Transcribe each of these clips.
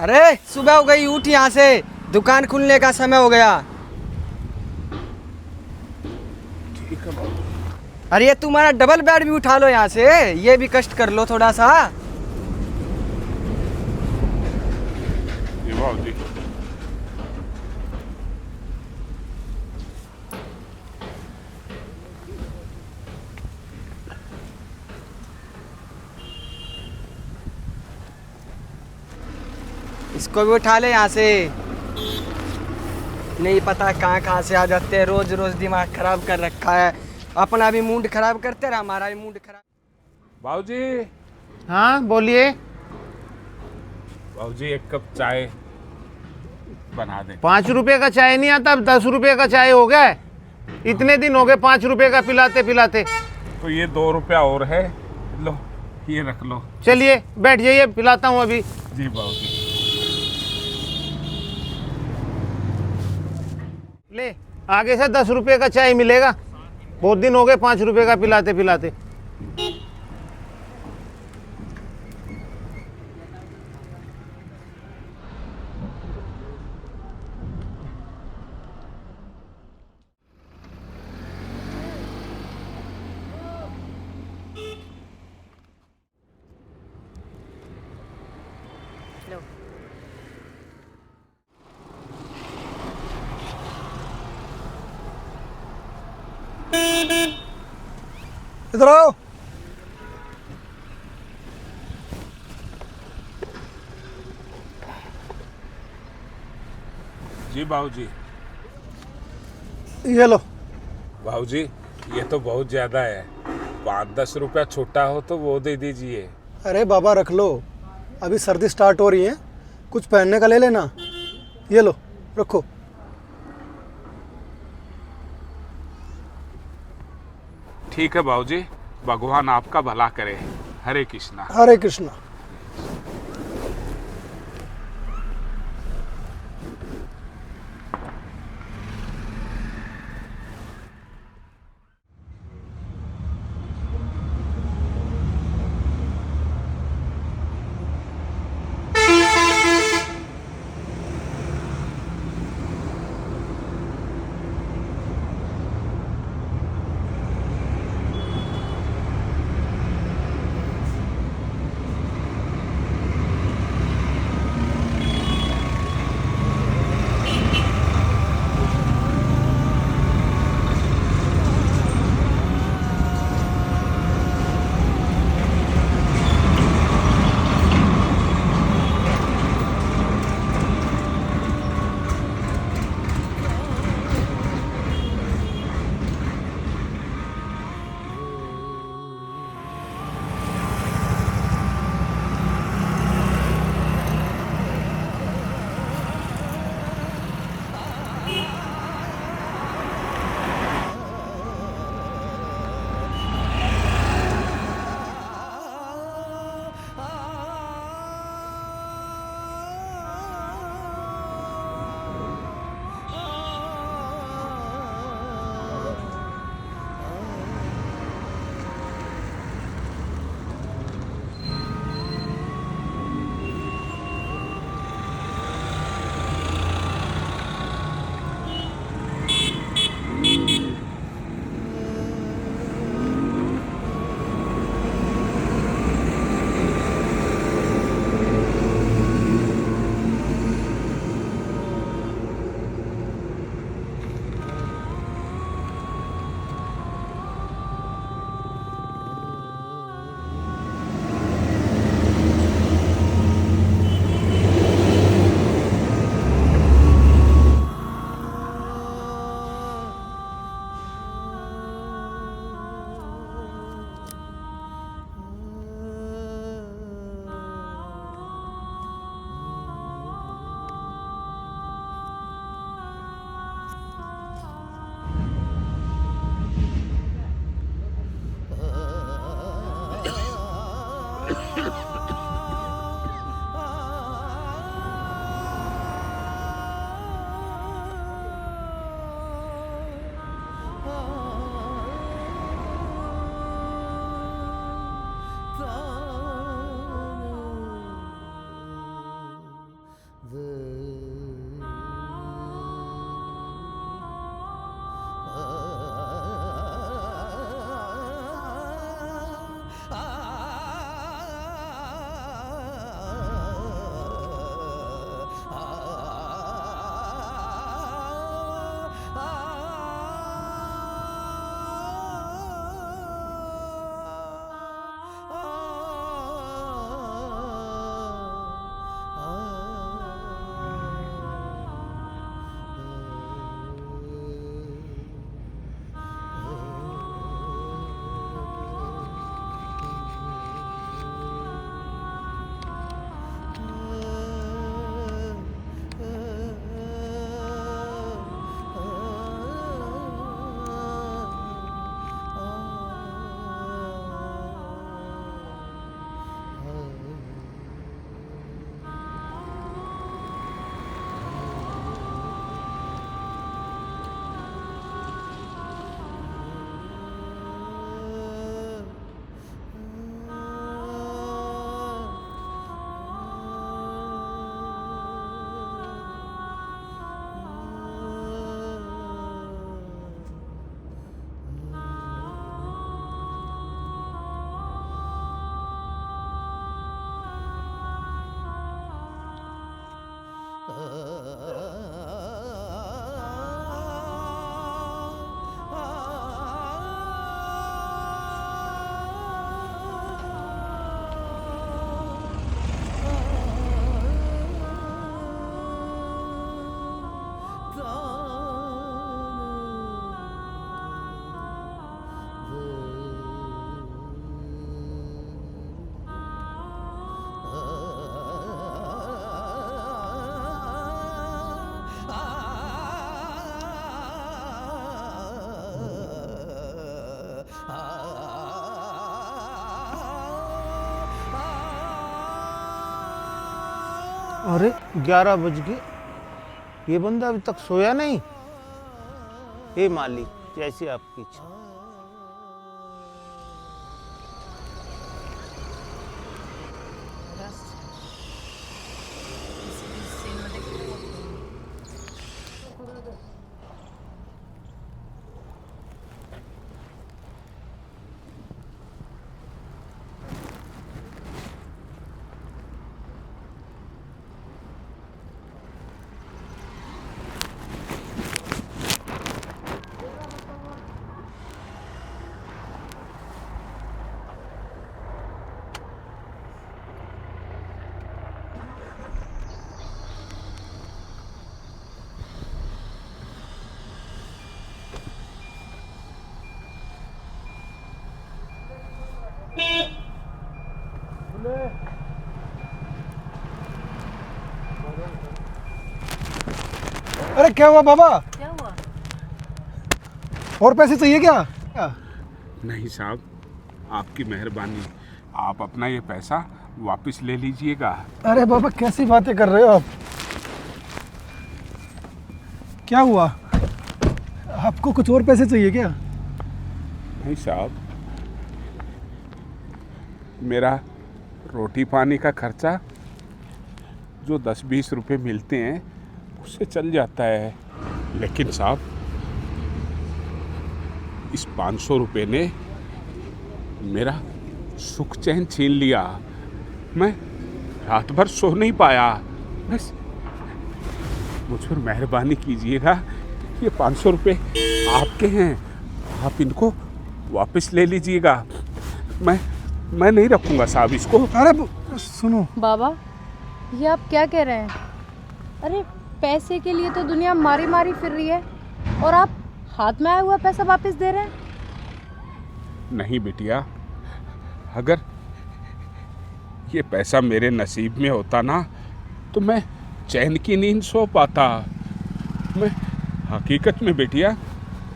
अरे सुबह हो गई, उठ यहाँ से, दुकान खुलने का समय हो गया। ठीक है बाबू। अरे ये तुम्हारा डबल बेड भी उठा लो यहाँ से, ये भी कष्ट कर लो थोड़ा सा। जी बाबू जी। इसको भी उठा ले यहाँ से। नहीं पता कहाँ कहाँ से आ जाते हैं, रोज रोज दिमाग खराब कर रखा है। अपना भी मूड खराब करते रहे, हमारा भी मूड खराब। बाबू जी। हाँ बोलिए। बाबू जी, एक कप चाय बना दे। 5 रुपए का चाय नहीं आता, अब 10 रुपए का चाय हो गया है। इतने दिन हो गए 5 रुपए का पिलाते पिलाते। तो ये 2 रुपया और है, लो ये रख लो। चलिए बैठ जाइए, पिलाता हूँ अभी। जी बाबू जी। ले, आगे से 10 रुपए का चाय मिलेगा। बहुत दिन हो गए 5 रुपए का पिलाते पिलाते। इधर आओ। जी बाबू जी। ये लो। बाबू जी, ये तो बहुत ज्यादा है। 5-10 रुपया छोटा हो तो वो दे दीजिए। अरे बाबा रख लो, अभी सर्दी स्टार्ट हो रही है, कुछ पहनने का ले लेना। ये लो रखो। ठीक है बाबू जी, भगवान आपका भला करे। हरे कृष्णा। हरे कृष्णा। अरे 11 बज गए, ये बंदा अभी तक सोया नहीं। हे मालिक, जैसी आपकी इच्छा। अरे क्या हुआ बाबा? क्या हुआ? और पैसे चाहिए क्या? नहीं साहब, आपकी मेहरबानी, आप अपना ये पैसा वापस ले लीजिएगा। अरे बाबा कैसी बातें कर रहे हो आप? क्या हुआ? आपको कुछ और पैसे चाहिए क्या? नहीं साहब, मेरा रोटी पानी का खर्चा जो 10-20 रुपए मिलते हैं उससे चल जाता है, लेकिन साहब इस 500 रुपए ने मेरा सुख चैन छीन लिया। मैं रात भर सो नहीं पाया। बस मुझ पर मेहरबानी कीजिएगा, ये 500 रुपए आपके हैं, आप इनको वापस ले लीजिएगा। मैं नहीं रखूंगा साहब इसको। अरे सुनो बाबा, ये आप क्या कह रहे हैं? अरे पैसे के लिए तो दुनिया मारी मारी फिर रही है और आप हाथ में आया हुआ पैसा वापस दे रहे हैं? नहीं बिटिया, अगर ये पैसा मेरे नसीब में होता ना तो मैं चैन की नींद सो पाता। मैं हकीकत में बिटिया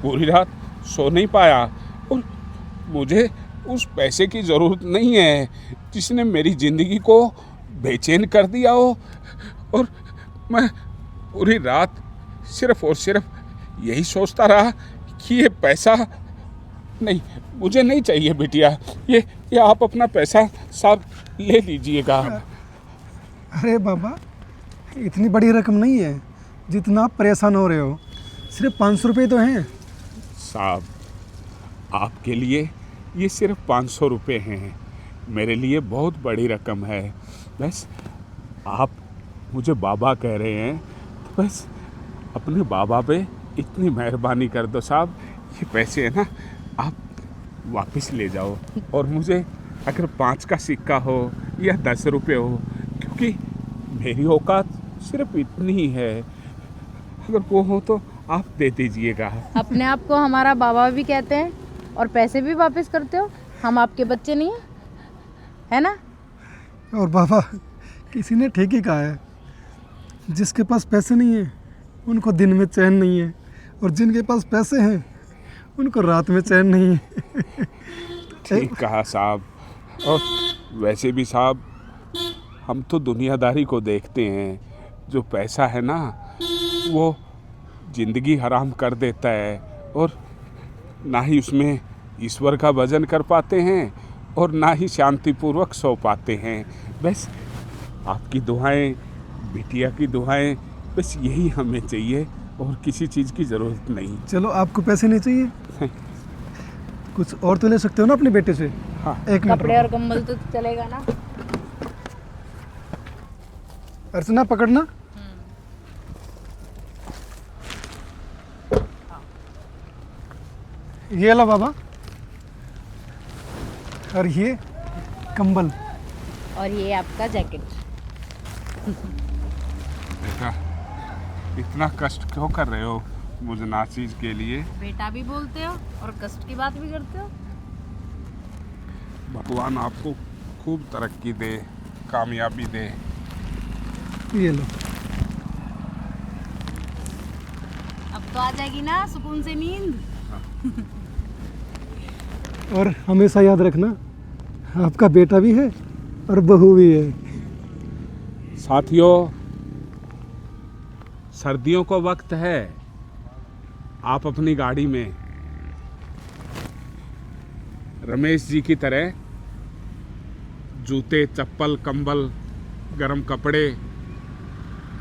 पूरी रात सो नहीं पाया और मुझे उस पैसे की ज़रूरत नहीं है जिसने मेरी ज़िंदगी को बेचैन कर दिया हो। और मैं पूरी रात सिर्फ और सिर्फ यही सोचता रहा कि ये पैसा नहीं, मुझे नहीं चाहिए बिटिया। ये आप अपना पैसा साहब ले लीजिएगा। अरे बाबा, इतनी बड़ी रकम नहीं है जितना आप परेशान हो रहे हो। सिर्फ 500 रुपये तो हैं। साहब, आपके लिए ये सिर्फ 500 रुपये हैं, मेरे लिए बहुत बड़ी रकम है। बस आप मुझे बाबा कह रहे हैं तो बस अपने बाबा पे इतनी मेहरबानी कर दो साहब, ये पैसे है ना आप वापस ले जाओ। और मुझे अगर 5 का सिक्का हो या 10 रुपये हो, क्योंकि मेरी औकात सिर्फ इतनी ही है, अगर वो हो तो आप दे दीजिएगा। अपने आप को हमारा बाबा भी कहते हैं और पैसे भी वापस करते हो। हम आपके बच्चे नहीं हैं, है ना? और बाबा, किसी ने ठीक ही कहा है, जिसके पास पैसे नहीं है उनको दिन में चैन नहीं है, और जिनके पास पैसे हैं उनको रात में चैन नहीं है। ठीक कहा साहब। और वैसे भी साहब, हम तो दुनियादारी को देखते हैं, जो पैसा है ना वो ज़िंदगी हराम कर देता है, और ना ही उसमें ईश्वर का भजन कर पाते हैं और ना ही शांतिपूर्वक सो पाते हैं। बस आपकी दुआएं, बिटिया की दुआएं, बस यही हमें चाहिए और किसी चीज़ की ज़रूरत नहीं। चलो, आपको पैसे नहीं चाहिए? कुछ और तो ले सकते हो ना अपने बेटे से। हाँ। एक मिनट कपड़े और कंबल तो चलेगा ना? अर्चना, पकड़ना। ये लो बाबा। और ये कंबल। और ये आपका जैकेट। बेटा, इतना कष्ट क्यों कर रहे हो मुझ नाचीज के लिए? बेटा भी बोलते हो और कष्ट की बात भी करते हो। भगवान आपको खूब तरक्की दे, कामयाबी दे। ये लो। अब तो आ जाएगी ना सुकून से नींद। और हमेशा याद रखना, आपका बेटा भी है और बहू भी है। साथियों, सर्दियों का वक्त है। आप अपनी गाड़ी में रमेश जी की तरह जूते, चप्पल, कंबल, गरम कपड़े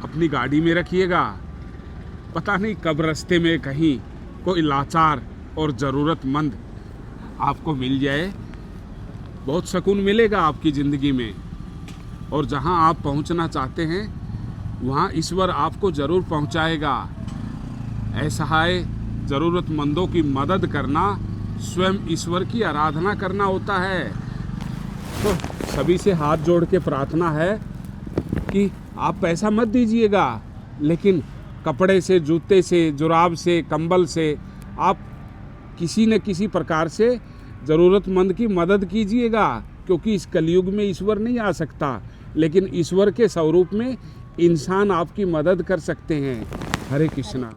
अपनी गाड़ी में रखिएगा। पता नहीं कब रास्ते में कहीं कोई लाचार और ज़रूरतमंद आपको मिल जाए। बहुत सुकून मिलेगा आपकी ज़िंदगी में। और जहां आप पहुंचना चाहते हैं वहां ईश्वर आपको ज़रूर पहुंचाएगा। असहाय ज़रूरतमंदों की मदद करना स्वयं ईश्वर की आराधना करना होता है। तो सभी से हाथ जोड़ के प्रार्थना है कि आप पैसा मत दीजिएगा, लेकिन कपड़े से, जूते से, जुराब से, कंबल से आप किसी न किसी प्रकार से ज़रूरतमंद की मदद कीजिएगा। क्योंकि इस कलयुग में ईश्वर नहीं आ सकता, लेकिन ईश्वर के स्वरूप में इंसान आपकी मदद कर सकते हैं। हरे कृष्णा।